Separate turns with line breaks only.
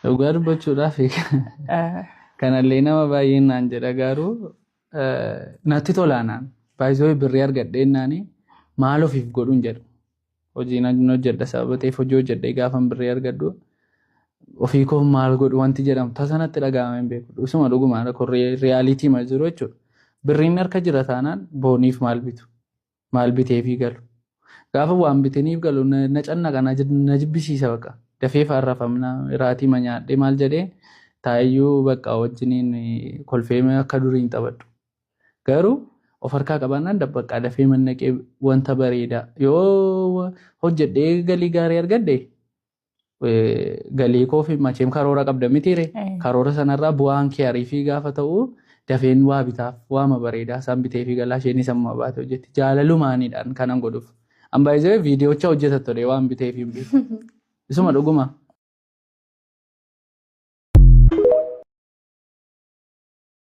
Dhugaa dubbachuudhaaf
Eh,
kanallee nama baay'een naan jedha garuu natti tolaanaan baay'isoo birrii argadheennaani maal ofiif godhuun jedhu hojii nan hojjedha sababa ta'eef hojii hojjedhee gaafan birrii argadhu ofii koo maal godhu wanti jedhamu tasanatti dhaga'amee hin beeku isuma dhugumaan kun riyaalitii ma jiru jechuudha birriin harka jira taanaan booniif maal bitu maal biteefii galu gaafa waan bitaniif galu na cannaqa na jibbisiisa baqa dafee faarrafamna raatii ma nyaadhee maal jedhee taayyuu bakka wajjiniin kolfee akka durii hin taphadhu. Garuu of harkaa qabaannaan dabbaqaa dafee mannaqee wanta bareedaa yoo hojjedhee galii gaarii argadde galii koo fi macheem karoora qabda mitiire karoora sanarraa bu'aan kee ariifii gaafa ta'u dafeen waa bitaaf waama bareedaa isaan bitee fi galaa isheen isa baate hojjetti jaalalumaaniidhaan kanan godhuuf. Ambaayizee viidiyoocha hojjetattu waan bitee fi isuma dhuguma.